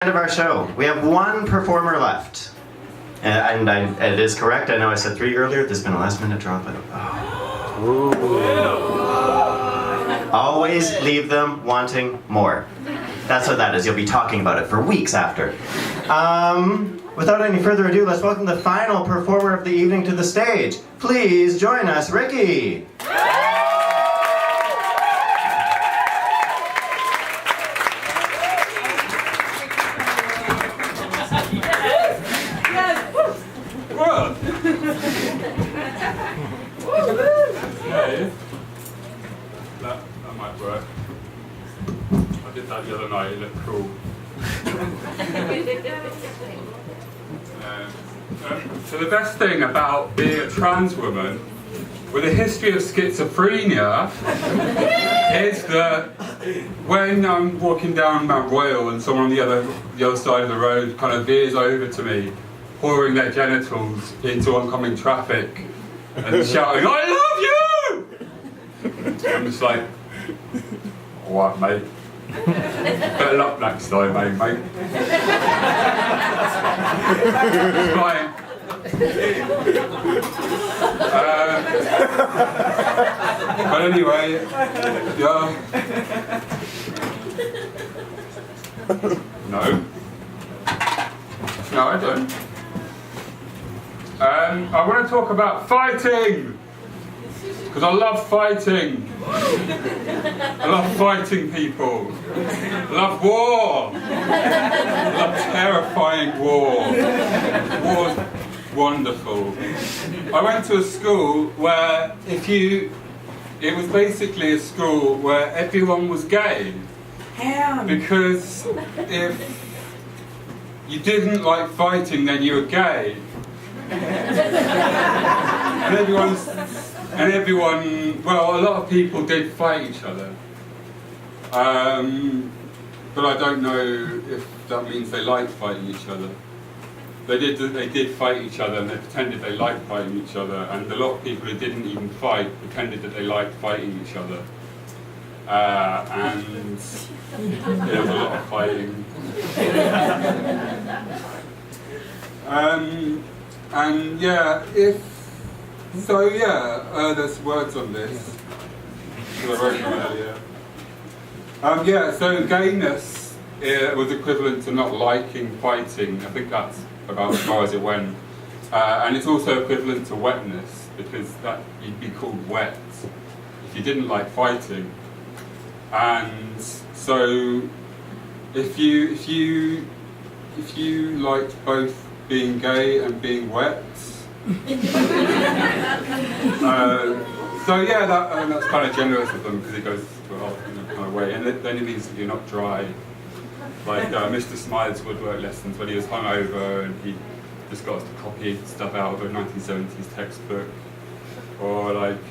End of our show. We have one performer left. And it is correct. I know I said 3 earlier. There's been a last minute drop. Always leave them wanting more. That's what that is. You'll be talking about it for weeks after. Without any further ado, let's welcome the final performer of the evening to the stage. Please join us, Ricky. That might work. I did that the other night, it looked cool. So the best thing about being a trans woman with a history of schizophrenia is that when I'm walking down Mount Royal and someone on the other side of the road kind of veers over to me, pouring their genitals into oncoming traffic and shouting, "I love you!" I'm just like, alright mate, better luck next time, mate. It's fine. But anyway, yeah. No, I don't. I want to talk about fighting, because I love fighting. I love fighting people. I love war. I love terrifying war. War's wonderful. I went to a school where it was basically a school where everyone was gay. Because if you didn't like fighting, then you were gay. And everyone, well, a lot of people did fight each other. But I don't know if that means they liked fighting each other. They did fight each other, and they pretended they liked fighting each other, and a lot of people who didn't even fight pretended that they liked fighting each other. And there was a lot of fighting. And yeah, there's words on this. I wrote them earlier. So gayness was equivalent to not liking fighting. I think that's about as far as it went. And it's also equivalent to wetness, because that you'd be called wet if you didn't like fighting. And so if you liked both being gay and being wet, so yeah, that's kind of generous of them, because it goes to a whole kind of way, and then it means that you're not dry. Like Mr. Smythe's woodwork lessons, when he was hungover and he just got us to copy stuff out of a 1970s textbook, or like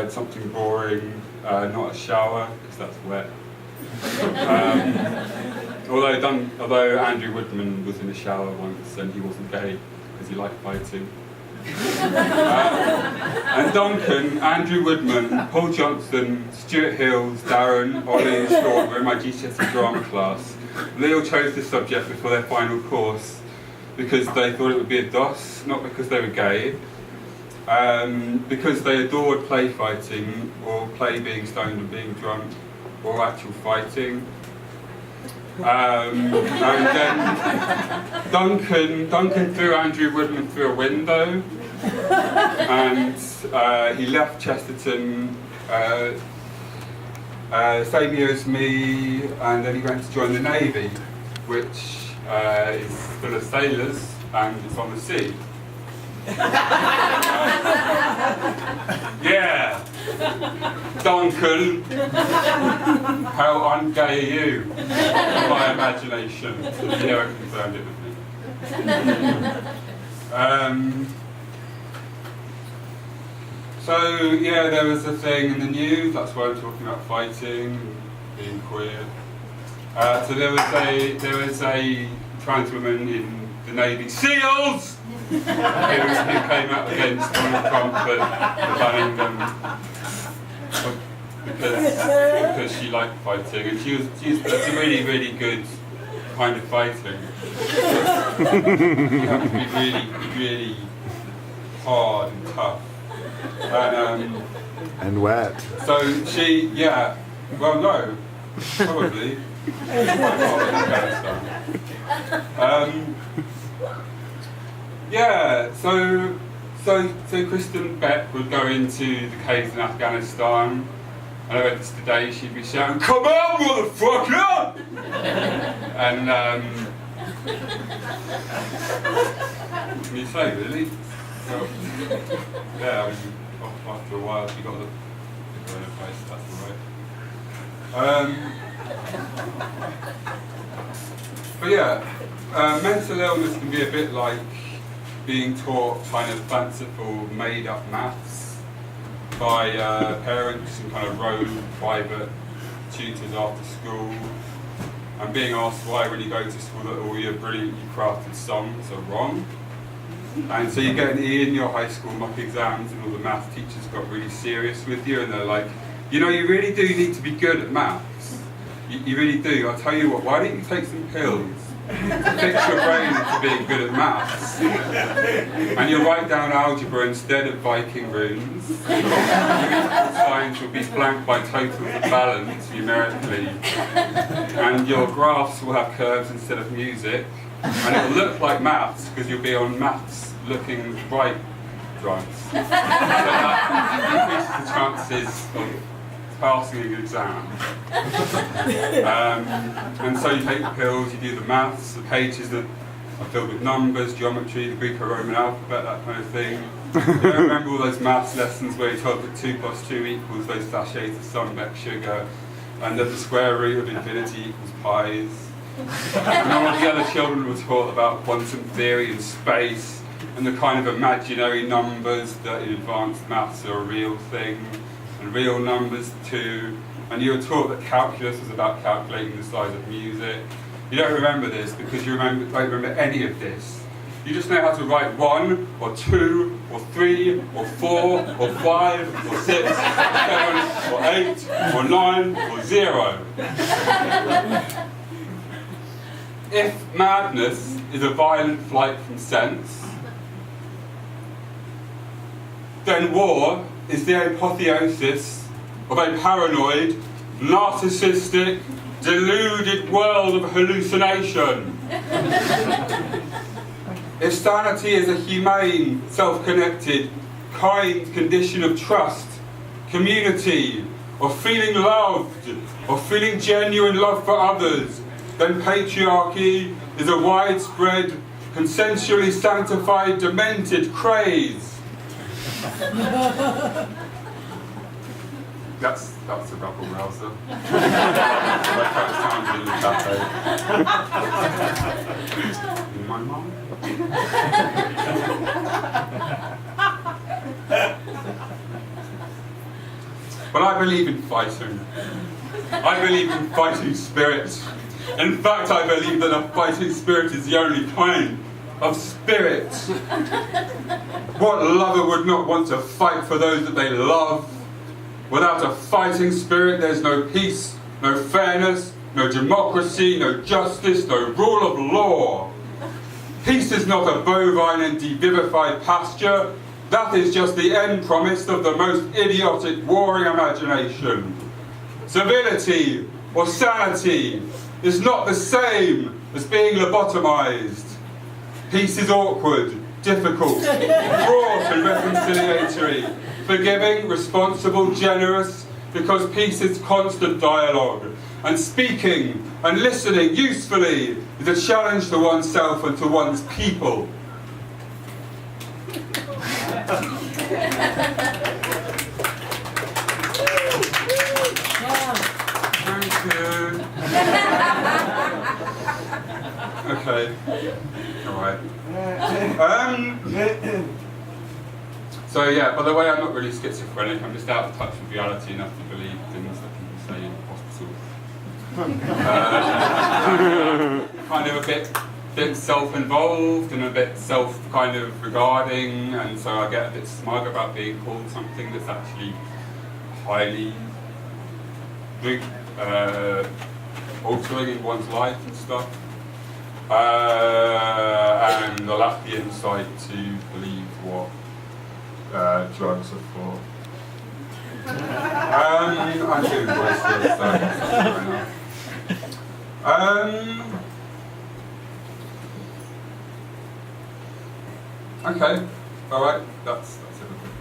something boring, not a shower, because that's wet. Although Andrew Woodman was in a shower once and he wasn't gay because he liked fighting. And Duncan, Andrew Woodman, Paul Johnson, Stuart Hills, Darren, Ollie and Sean were in my GCSE drama class. They all chose this subject before their final course because they thought it would be a DOS, not because they were gay. Because they adored play fighting, or play being stoned and being drunk, or actual fighting. And then Duncan threw Andrew Woodman through a window, and he left Chesterton same year as me, and then he went to join the Navy, which is full of sailors and it's on the sea. Yeah, Duncan, how un-gay are you? In my imagination, you never confirmed it with me. So yeah, there was a thing in the news. That's why I'm talking about fighting, being queer. So there was a trans woman in the Navy SEALs who came out against Donald Trump for banning them. because she liked fighting, and she's a really, really good kind of fighting. You have to be really, really hard and tough. And wet. So she, yeah, well, no, probably. Yeah, so Kristen Beck would go into the caves in Afghanistan, and I read this today, she'd be shouting, "Come out, motherfucker!" And, what can you say, really? Well, yeah, I mean, after a while, you got the place, that's alright. But yeah, mental illness can be a bit like being taught kind of fanciful, made-up maths by parents and kind of rogue private tutors after school, and being asked why when you go to school that all your brilliantly crafted songs are wrong. And so you get an E in your high school mock exams, and all the maths teachers got really serious with you, and they're like, you know, you really do need to be good at maths. You really do. I'll tell you what, why don't you take some pills to fix your brain into being good at maths? And you'll write down algebra instead of Viking runes. Science will be flanked by totals of balance numerically. And your graphs will have curves instead of music. And it'll look like maths because you'll be on maths looking right drugs. So that increases the chances of passing an exam. And so you take the pills, you do the maths, the pages that are filled with numbers, geometry, the Greek or Roman alphabet, that kind of thing. You don't remember all those maths lessons where you told that 2 + 2 equals those sachets of Sunbeck sugar, and that the square root of infinity equals pies. And all the other children were taught about quantum theory and space, and the kind of imaginary numbers that in advanced maths are a real thing, and real numbers too. And you were taught that calculus was about calculating the size of music. You don't remember this because you don't remember any of this. You just know how to write 1 or 2 or 3 or 4 or 5 or 6 or 7 or 8 or 9 or 0. If madness is a violent flight from sense, then war is the apotheosis of a paranoid, narcissistic, deluded world of hallucination. If sanity is a humane, self-connected, kind condition of trust, community, or feeling loved, or feeling genuine love for others, then patriarchy is a widespread, consensually sanctified, demented craze. That's a rebel rouser. Like how it sounds in the cafe. In my mind. But I believe in fighting. I believe in fighting spirit. In fact, I believe that a fighting spirit is the only kind of spirit. What lover would not want to fight for those that they love? Without a fighting spirit, there's no peace, no fairness, no democracy, no justice, no rule of law. Peace is not a bovine and devivified pasture. That is just the end promise of the most idiotic warring imagination. Civility or sanity is not the same as being lobotomized. Peace is awkward, difficult, fraught and reconciliatory, forgiving, responsible, generous, because peace is constant dialogue, and speaking and listening usefully is a challenge to oneself and to one's people. Thank you. Okay. All right. So yeah, by the way, I'm not really schizophrenic. I'm just out of touch with reality enough to believe things that people say in hospitals. Kind of a bit self-involved and a bit kind of regarding, and so I get a bit smug about being called something that's actually highly altering in one's life and stuff. And I lack the insight to believe what drugs are for. I'm doing voiceless, so that's fair enough. Okay, alright, that's everything.